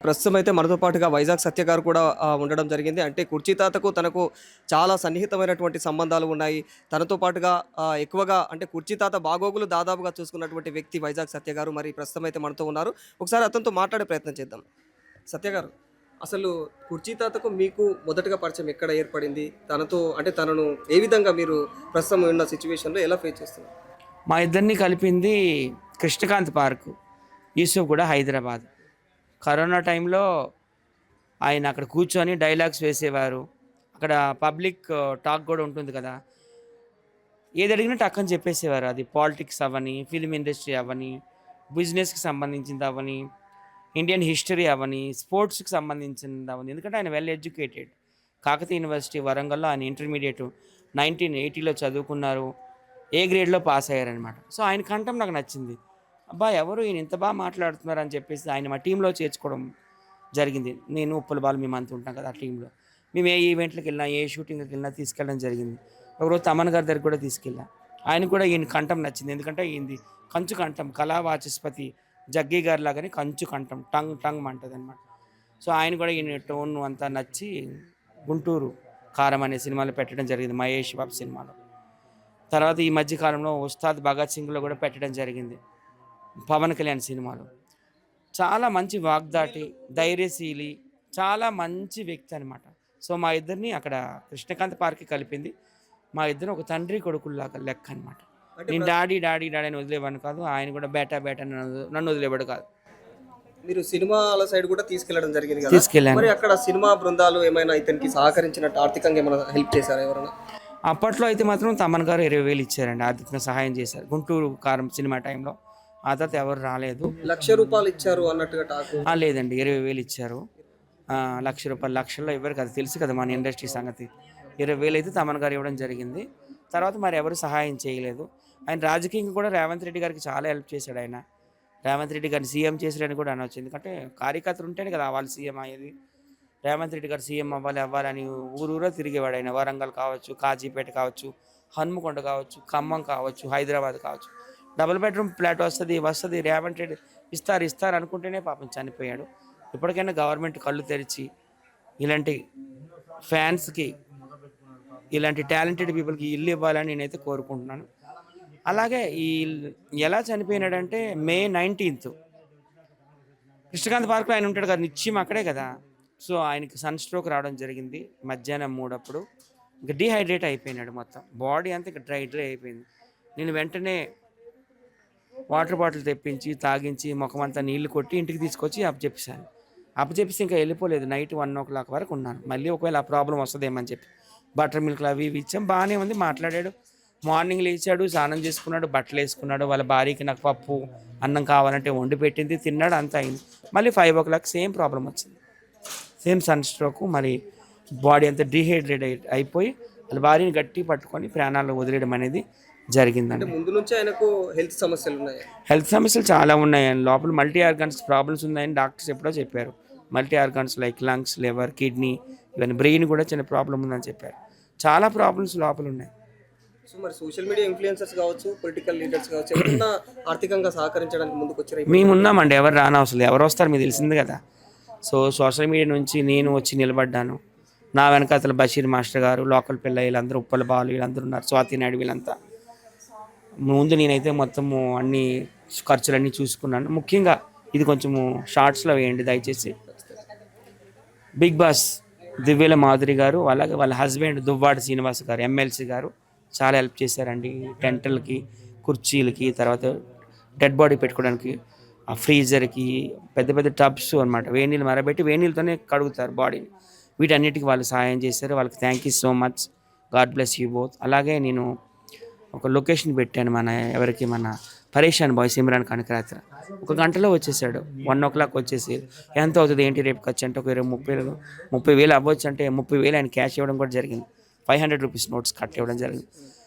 ప్రస్తుతం అయితే మనతో పాటుగా వైజాగ్ సత్య గారు కూడా ఉండడం జరిగింది. అంటే కుర్చీ తాతకు తనకు చాలా సన్నిహితమైనటువంటి సంబంధాలు ఉన్నాయి. తనతో పాటుగా ఎక్కువగా అంటే కుర్చీ తాత బాగోగులు దాదాపుగా చూసుకున్నటువంటి వ్యక్తి వైజాగ్ సత్య గారు. మరి ప్రస్తుతం అయితే మనతో ఉన్నారు. ఒకసారి అతనితో మాట్లాడే ప్రయత్నం చేద్దాం. సత్య గారు, అసలు కుర్చీ తాతకు మీకు మొదటగా పరిచయం ఎక్కడ ఏర్పడింది? తనతో అంటే తనను ఏ విధంగా మీరు ప్రస్తుతం ఉన్న సిట్యుయేషన్‌లో ఎలా ఫేస్ చేస్తున్నారు? మా ఇద్దరిని కలిపింది కృష్ణకాంత్ పార్కు, యూసుఫ్గూడ, హైదరాబాద్. కరోనా టైంలో ఆయన అక్కడ కూర్చొని డైలాగ్స్ వేసేవారు. అక్కడ పబ్లిక్ టాక్ కూడా ఉంటుంది కదా, ఏది అడిగినా టక్కని చెప్పేసేవారు. అది పాలిటిక్స్ అవ్వని, ఫిల్మ్ ఇండస్ట్రీ అవ్వని, బిజినెస్కి సంబంధించింది అవ్వని, ఇండియన్ హిస్టరీ అవ్వని, స్పోర్ట్స్కి సంబంధించింది అవ్వని. ఎందుకంటే ఆయన వెల్ ఎడ్యుకేటెడ్. కాకతీయ యూనివర్సిటీ వరంగల్లో ఆయన ఇంటర్మీడియట్ 1980లో చదువుకున్నారు. ఏ గ్రేడ్లో పాస్ అయ్యారనమాట. సో ఆయన కంఠం నాకు నచ్చింది. అబ్బా, ఎవరు ఈయన ఇంత బాగా మాట్లాడుతున్నారు అని చెప్పేసి ఆయన మా టీంలో చేర్చుకోవడం జరిగింది. నేను, ఉప్పల బాలు మేమంతా ఉంటాం కదా ఆ టీంలో. మేము ఏ ఈవెంట్లకు వెళ్ళినా, ఏ షూటింగ్కి వెళ్ళినా తీసుకెళ్ళడం జరిగింది. ఒకరోజు తమన్ గారి దగ్గర కూడా తీసుకెళ్ళా. ఆయన కూడా ఈయన కంఠం నచ్చింది. ఎందుకంటే ఈయనది కంచు కంఠం, కళా వాచస్పతి జగ్గీ గారి లాగానే కంచు కంఠం, టంగ్ టంగ్ అంటది అనమాట. సో ఆయన కూడా ఈయన టోన్ అంతా నచ్చి గుంటూరు కారం అనే సినిమాలో పెట్టడం జరిగింది, మహేష్ బాబు సినిమాలో. తర్వాత ఈ మధ్య కాలంలో ఉస్తాద్ భగత్ సింగ్లో కూడా పెట్టడం జరిగింది, పవన్ కళ్యాణ్ సినిమాలో. చాలా మంచి వాగ్దాటి, ధైర్యశీలి, చాలా మంచి వ్యక్తి అనమాట. సో మా ఇద్దరిని అక్కడ కృష్ణకాంత్ పార్క్కి కలిపింది. మా ఇద్దరు ఒక తండ్రి కొడుకుల్లాగా లెక్క అనమాట. అంటే నేను డాడీ డాడీ డాడీ అని వదిలేవాడిని కాదు, ఆయన కూడా బేటా బేటా నన్ను వదిలేవాడు కాదు. మీరు సినిమాల సైడ్ కూడా తీసుకెళ్లడం జరిగింది కదా! తీసుకెళ్ళాను. మరి అక్కడ సినిమా బృందాలు ఏమైనా ఇతనికి సహకరించినట్టు ఆర్థికంగా ఏమైనా హెల్ప్ చేశారా ఎవరైనా? అప్పట్లో అయితే మాత్రం తమన్ గారు 20,000 ఇచ్చారండి, ఆర్థికంగా సహాయం చేశారు గుంటూరు కారం సినిమా టైంలో. ఆ తర్వాత ఎవరు రాలేదు. ₹1,00,000 ఇచ్చారు అన్నట్టుగా టాకు. లేదండి, 20,000 ఇచ్చారు. ₹1,00,000 లక్షల్లో ఇవ్వరు కదా, తెలుసు కదా మన ఇండస్ట్రీ సంగతి. 20,000 అయితే తమన్ గారు ఇవ్వడం జరిగింది. తర్వాత మరి ఎవరు సహాయం చేయలేదు. ఆయన రాజకీయంగా కూడా రేవంత్ రెడ్డి గారికి చాలా హెల్ప్ చేశాడు ఆయన. రేవంత్ రెడ్డి గారిని సీఎం చేశారని కూడా అనవచ్చు. ఎందుకంటే కార్యకర్తలు ఉంటేనే కదా వాళ్ళు సీఎం అయ్యేది. రేవంత్ రెడ్డి గారు సీఎం అవ్వాలని ఊరూరా తిరిగేవాడు ఆయన. వరంగల్ కావచ్చు, కాజీపేట కావచ్చు, హన్మకొండ కావచ్చు, ఖమ్మం కావచ్చు, హైదరాబాద్ కావచ్చు. డబుల్ బెడ్రూమ్ ఫ్లాట్ వస్తుంది రేవంత్ రెడ్డి ఇస్తారు అనుకుంటేనే పాపం చనిపోయాడు. ఇప్పటికైనా గవర్నమెంట్ కళ్ళు తెరిచి ఇలాంటి ఫ్యాన్స్కి, ఇలాంటి టాలెంటెడ్ పీపుల్కి ఇల్లు ఇవ్వాలని నేనైతే కోరుకుంటున్నాను. అలాగే ఎలా చనిపోయినాడంటే మే 19th కృష్ణకాంత్ పార్క్లో ఆయన ఉంటాడు కదా, నిత్యం అక్కడే కదా. సో ఆయనకి సన్ స్ట్రోక్ రావడం జరిగింది మధ్యాహ్నం 3 అప్పుడు. ఇంకా డీహైడ్రేట్ అయిపోయినాడు, మొత్తం బాడీ అంతా ఇంకా డ్రై అయిపోయింది. నేను వెంటనే వాటర్ బాటిల్ తెప్పించి తాగించి ముఖమంతా నీళ్లు కొట్టి ఇంటికి తీసుకొచ్చి అప్పచెప్పేసి ఇంకా వెళ్ళిపోలేదు. నైట్ 1 o'clock వరకు ఉన్నాను. మళ్ళీ ఒకవేళ ఆ ప్రాబ్లం వస్తుందేమని చెప్పి బటర్ మిల్క్లు అవి ఇవి ఇచ్చాం. బాగానే ఉంది, మాట్లాడాడు. మార్నింగ్ లేచాడు, స్నానం చేసుకున్నాడు, బట్టలు వేసుకున్నాడు. వాళ్ళ భార్యకి నాకు పప్పు అన్నం కావాలంటే వండి పెట్టింది, తిన్నాడు, అంతా అయింది. మళ్ళీ 5 o'clock సేమ్ ప్రాబ్లం వచ్చింది, సేమ్ సన్ స్ట్రోక్. మరి బాడీ అంతా డీహైడ్రేట్ అయిపోయి వాళ్ళ భార్యని గట్టి పట్టుకొని ప్రాణాలు వదిలేయడం అనేది జరిగిందండి. ముందు నుంచి ఆయనకు హెల్త్ సమస్యలు ఉన్నాయి. హెల్త్ సమస్యలు చాలా ఉన్నాయని, లోపల మల్టీ ఆర్గాన్స్ ప్రాబ్లమ్స్ ఉన్నాయని డాక్టర్స్ ఎప్పుడో చెప్పారు. Multi organs like lungs, liver, kidney, even brain కూడా చిన్న ప్రాబ్లం ఉందని చెప్పారు. చాలా ప్రాబ్లమ్స్ లోపల ఉన్నాయి. సో మరి సోషల్ మీడియా ఇన్ఫ్లుయెన్సర్స్ కావచ్చు, పొలిటికల్ లీడర్స్ కావచ్చు, ఎవరైనా ఆర్థికంగా సహకరించడానికి ముందుకు వచ్చారు? మేము ఉన్నామండి, ఎవరు రానవసరం, ఎవరు వస్తారు మీకు తెలిసింది కదా. సో సోషల్ మీడియా నుంచి నేను వచ్చి నిలబడ్డాను. నా వెనకాతల బషీర్ మాస్టర్ గారు, లోకల్ పిల్ల, వీళ్ళందరూ, ఉప్పల బాలు, వీళ్ళందరూ ఉన్నారు, స్వాతి నాయుడు, వీళ్ళంతా. ముందు నేనైతే మొత్తము అన్ని ఖర్చులన్నీ చూసుకున్నాను. ముఖ్యంగా ఇది కొంచెము షార్ట్స్లో వేయండి దయచేసి. బిగ్ బాస్ దివ్యల మాధురి గారు, అలాగే వాళ్ళ హస్బెండ్ దువ్వాడ శ్రీనివాస్ గారు, ఎమ్మెల్సీ గారు చాలా హెల్ప్ చేశారండి. టెంటల్కి, కుర్చీలకి, తర్వాత డెడ్ బాడీ పెట్టుకోవడానికి ఆ ఫ్రీజర్కి, పెద్ద పెద్ద టబ్స్ అనమాట, వేడి నీళ్ళు మరబెట్టి వేడి నీళ్ళతోనే కడుగుతారు బాడీని. వీటన్నిటికీ వాళ్ళు సహాయం చేశారు. వాళ్ళకి thank you so much, God bless you both. అలాగే నేను ఒక లొకేషన్ పెట్టాను, మన పరేషాన్ బాయ్ సిమ్రాన్ ఖాన్కి. రాత్రి 1 గంటలో వచ్చేసాడు. 1 o'clock వచ్చేసి ఎంత అవుతుంది ఏంటి రేపు ఖర్చు అంటే ఒక 30,000 అవ్వచ్చు అంటే 30,000 ఆయన క్యాష్ ఇవ్వడం కూడా జరిగింది. 500 రూపీస్ నోట్స్ కట్ ఇవ్వడం జరిగింది.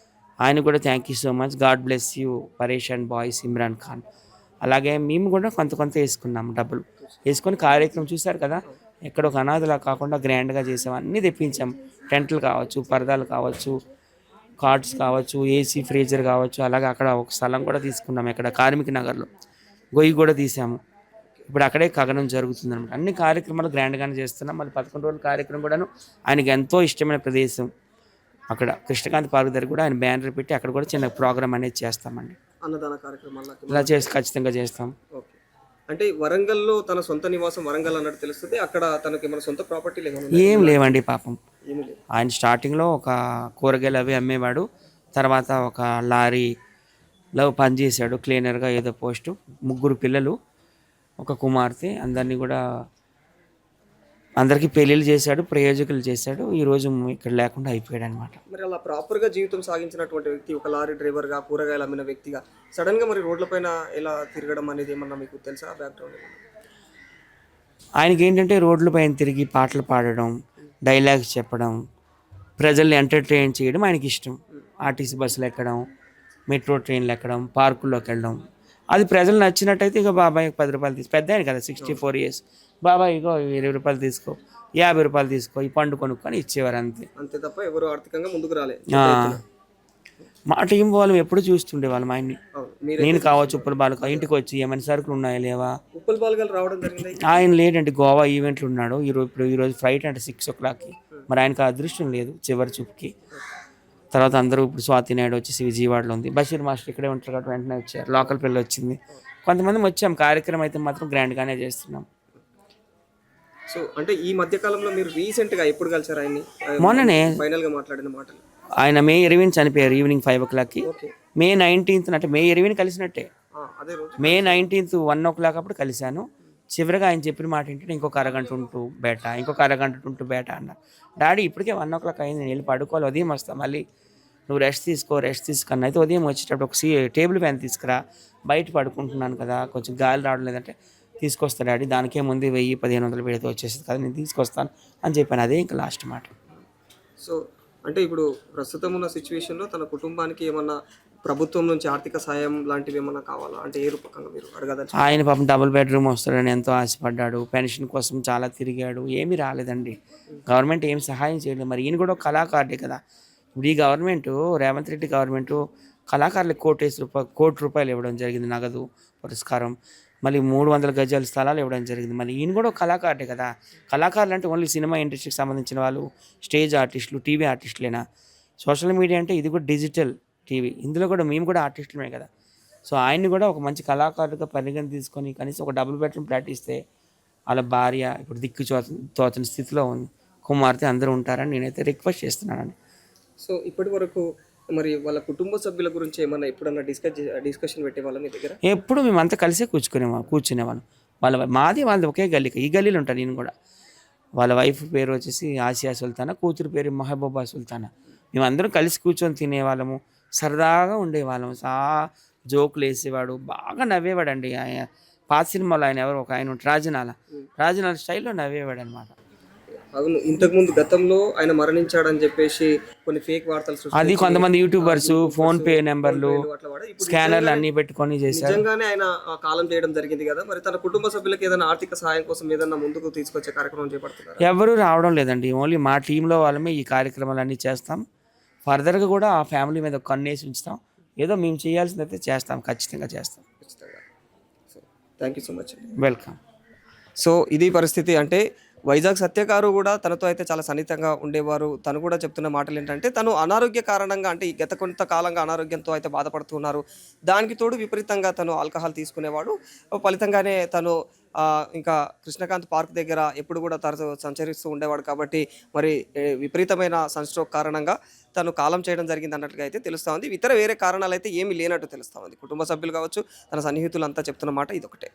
ఆయన కూడా thank you so much, God bless you పరేషాన్ బాయ్ సిమ్రాన్ ఖాన్. అలాగే మేము కూడా కొంత వేసుకున్నాము, డబ్బులు వేసుకొని కార్యక్రమం చూశారు కదా, ఎక్కడ ఒక అనాథలా కాకుండా గ్రాండ్గా చేసాం. అన్నీ తెప్పించాం, టెంట్లు కావచ్చు, పరదాలు కావచ్చు, కార్డ్స్ కావచ్చు, ఏసీ ఫ్రీజర్ కావచ్చు. అలాగే అక్కడ ఒక స్థలం కూడా తీసుకున్నాం, ఇక్కడ కార్మిక నగర్లో గొయ్యి కూడా తీసాము. ఇప్పుడు అక్కడే కగనం జరుగుతుంది అనమాట. అన్ని కార్యక్రమాలు గ్రాండ్గానే చేస్తున్నాం. మళ్ళీ 11 రోజుల కార్యక్రమం కూడాను ఆయనకి ఎంతో ఇష్టమైన ప్రదేశం అక్కడ కృష్ణకాంత్ పార్క్ దగ్గర కూడా ఆయన బ్యానర్ పెట్టి అక్కడ కూడా చిన్న ప్రోగ్రామ్ అనేది చేస్తామండి. అన్నదాన కార్యక్రమాలకి ఇలా చేసి ఖచ్చితంగా చేస్తాం. ఓకే. అంటే వరంగల్లో తన సొంత నివాసం వరంగల్ అన్నట్టు తెలుస్తుంది. అక్కడ తనకి మన సొంత ప్రాపర్టీలు ఏమైనా ఉన్నాయా? ఏం లేవండి పాపం. ఏమీ లేదు. ఆయన స్టార్టింగ్లో ఒక కూరగాయలు అవి అమ్మేవాడు. తర్వాత ఒక లారీలో పనిచేశాడు క్లీనర్గా, ఏదో పోస్టు. 3 పిల్లలు, ఒక కుమార్తె. అందరికీ పెళ్ళిళ్ళు చేశాడు, ప్రయోజకులు చేశాడు. ఈరోజు ఇక్కడ లేకుండా అయిపోయాడు అనమాట. మరి అలా ప్రాపర్గా జీవితం సాగించినటువంటి వ్యక్తి, ఒక లారీ డ్రైవర్గా, కూరగాయలు అమ్మిన వ్యక్తిగా సడన్గా మరి రోడ్లపైన ఎలా తిరగడం అనేది ఏమన్నా మీకు తెలుసా బ్యాక్గ్రౌండ్? ఆయనకి ఏంటంటే రోడ్ల పైన తిరిగి పాటలు పాడడం, డైలాగ్స్ చెప్పడం, ప్రజల్ని ఎంటర్టైన్ చేయడం ఆయనకి ఇష్టం. ఆర్టీసీ బస్సులు ఎక్కడం, మెట్రో ట్రైన్లు ఎక్కడం, పార్కుల్లోకి వెళ్ళడం. అది ప్రజలు నచ్చినట్టయితే ఇక బాబాయ్ 10 రూపాయలు తీసుకో, పెద్ద ఆయన కదా 64 years, బాబాయ్ ఇగో 20 రూపాయలు తీసుకో, 50 రూపాయలు తీసుకో, ఈ పండు కొనుక్కొని ఇచ్చేవారు అంతే. అంతే తప్ప ఎవరు ఆర్థికంగా ముందుకు రాలే. మా టీం వాళ్ళు ఎప్పుడు చూస్తుండేవాళ్ళం ఆయన్ని. మీరు నేను కావచ్చు, ఉప్పల్ బాలు ఇంటికి వచ్చి ఏమైనా సరుకులు ఉన్నాయా లేవా. ఉప్పల్ బాలుగాలు రావడం జరిగింది. ఆయన లేడంటే గోవా ఈవెంట్లు ఉన్నాడు. ఈరోజు ఫ్లైట్ అంటే 6 o'clockకి. మరి ఆయనకు అదృష్టం లేదు చివరి చూపుకి. తర్వాత అందరూ ఇప్పుడు స్వాతి నాయుడు వచ్చేసి విజయవాడలో ఉంది. బషీర్ మాస్టర్ ఇక్కడే ఉంటారు కాబట్టి వెంటనే వచ్చారు. లోకల్ పిల్లలు వచ్చింది. కొంతమంది వచ్చాం. కార్యక్రమం అయితే మాత్రం గ్రాండ్గానే చేస్తున్నాం. సో అంటే ఈ మధ్య కాలంలో మీరు రీసెంట్గా ఎప్పుడు కలిసారు ఆయన్ని? మొన్ననే ఫైనల్గా మాట్లాడిన మాటలు. ఆయన May 20 చనిపోయారు ఈవినింగ్ 5 o'clockకి. ఓకే. May 19 అంటే May 20 కలిసినట్టే. అదే రోజు May 19 1 o'clock అప్పుడు కలిశాను. చివరిగా ఆయన చెప్పిన మాట ఏంటంటే ఇంకొక అరగంట ఉంటూ బేట అన్నారు. డాడీ ఇప్పటికే 1 o'clock అయింది, నేను వెళ్ళి పడుకోవాలి, ఉదయం వస్తా, మళ్ళీ నువ్వు రెస్ట్ తీసుకున్నా అయితే ఉదయం వచ్చేటప్పుడు ఒక టేబుల్ ఫ్యాన్ తీసుకురా, బయట పడుకుంటున్నాను కదా, కొంచెం గాలి రావడం లేదంటే తీసుకొస్తా డాడీ, దానికే ముందు 1000-1500 పెడితే వచ్చేసింది కదా, నేను తీసుకొస్తాను అని చెప్పాను. అదే ఇంకా లాస్ట్ మాట. సో అంటే ఇప్పుడు ప్రస్తుతం ఉన్న సిచ్యువేషన్లో తన కుటుంబానికి ఏమన్నా ప్రభుత్వం నుంచి ఆర్థిక సాయం లాంటివి ఏమన్నా కావాలా అంటే ఏ రూపకంగా మీరు అడగదచ్చు? ఆయన పాపం డబుల్ బెడ్రూమ్ వస్తాడని ఎంతో ఆశపడ్డాడు. పెన్షన్ కోసం చాలా తిరిగాడు, ఏమీ రాలేదండి. గవర్నమెంట్ ఏం సహాయం చేయలేదు. మరి ఈయన కూడా ఒక కళాకారుడే కదా. ఇప్పుడు ఈ గవర్నమెంట్, రేవంత్ రెడ్డి గవర్నమెంట్ కళాకారులకు కోటి రూపాయలు ఇవ్వడం జరిగింది, నగదు పురస్కారం. మళ్ళీ 300 గజాల స్థలాలు ఇవ్వడం జరిగింది. మళ్ళీ ఈయన కూడా ఒక కళాకారుడే కదా. కళాకారులు అంటే ఓన్లీ సినిమా ఇండస్ట్రీకి సంబంధించిన వాళ్ళు, స్టేజ్ ఆర్టిస్టులు, టీవీ ఆర్టిస్టులేనా? సోషల్ మీడియా అంటే ఇది కూడా డిజిటల్ టీవీ, ఇందులో కూడా మేము కూడా ఆర్టిస్టులమే కదా. సో ఆయన్ని కూడా ఒక మంచి కళాకారుడిగా పరిగణ తీసుకొని కనీసం ఒక డబుల్ బెడ్రూమ్ ఫ్లాట్ ఇస్తే వాళ్ళ భార్య ఇప్పుడు తోచని స్థితిలో ఉంది, కుమార్తె అందరూ ఉంటారని నేనైతే రిక్వెస్ట్ చేస్తున్నానండి. సో ఇప్పటి వరకు మరి వాళ్ళ కుటుంబ సభ్యుల గురించి ఏమన్నా ఎప్పుడన్నా డిస్కషన్ పెట్టేవాళ్ళ మీ దగ్గర? ఎప్పుడు మేమంతా కలిసే కూర్చునేవాళ్ళం. మాది వాళ్ళది ఒకే గల్లీకి, ఈ గల్లీలో ఉంటాను నేను కూడా. వాళ్ళ వైఫ్ పేరు వచ్చేసి ఆసియా సుల్తానా, కూతురు పేరు మహబూబా సుల్తానా. మేమందరం కలిసి కూర్చొని తినేవాళ్ళము, సరదాగా ఉండేవాళ్ళం. జోకులు వేసేవాడు, బాగా నవ్వేవాడండి. ఆయన పాత సినిమాలో ఆయన ఎవరు ఒక ఆయన రాజనాల స్టైల్లో నవ్వేవాడు అనమాట. అవును, ఇంతకుముందు గతంలో ఆయన మరణించాడని చెప్పేసి కొన్ని ఫేక్ వార్తలు అది కొంతమంది యూట్యూబర్స్ ఫోన్ పే నెంబర్లు, స్కానర్లు అన్ని పెట్టుకొని చేశారు. నిజంగానే ఆయన కాలం చేయడం జరిగింది కదా. మరి తన కుటుంబ సభ్యులకు ఏదైనా ఆర్థిక సహాయం కోసం ఏదైనా ముందుకు తీసుకొచ్చే కార్యక్రమం చేపడుతున్నారు? ఎవరు రావడం లేదండి. ఓన్లీ మా టీంలో వాళ్ళమే ఈ కార్యక్రమాలన్నీ చేస్తాం. ఫర్దర్గా కూడా ఆ ఫ్యామిలీ మీద కన్నేసి ఉంచుతాం. ఏదో మేము చేయాల్సిందైతే చేస్తాం, ఖచ్చితంగా చేస్తాం. Thank you so much. Welcome. So ఇది పరిస్థితి. అంటే వైజాగ్ సత్య గారు కూడా తనతో అయితే చాలా సన్నిహితంగా ఉండేవారు. తను కూడా చెప్తున్న మాటలు ఏంటంటే తను అనారోగ్య కారణంగా అంటే ఈ గత కొంతకాలంగా అనారోగ్యంతో అయితే బాధపడుతున్నారు. దానికి తోడు విపరీతంగా తను ఆల్కహాల్ తీసుకునేవాడు. ఫలితంగానే తను ఇంకా కృష్ణకాంత్ పార్క్ దగ్గర ఎప్పుడు కూడా తరచు సంచరిస్తూ ఉండేవాడు. కాబట్టి మరి విపరీతమైన సన్స్ట్రోక్ కారణంగా తను కాలం చేయడం జరిగింది అన్నట్టుగా అయితే తెలుస్తూ ఉంది. వేరే కారణాలు అయితే ఏమీ లేనట్టు తెలుస్తూ ఉంది. కుటుంబ సభ్యులు కావచ్చు, తన సన్నిహితులు అంతా చెప్తున్న మాట ఇదొకటే.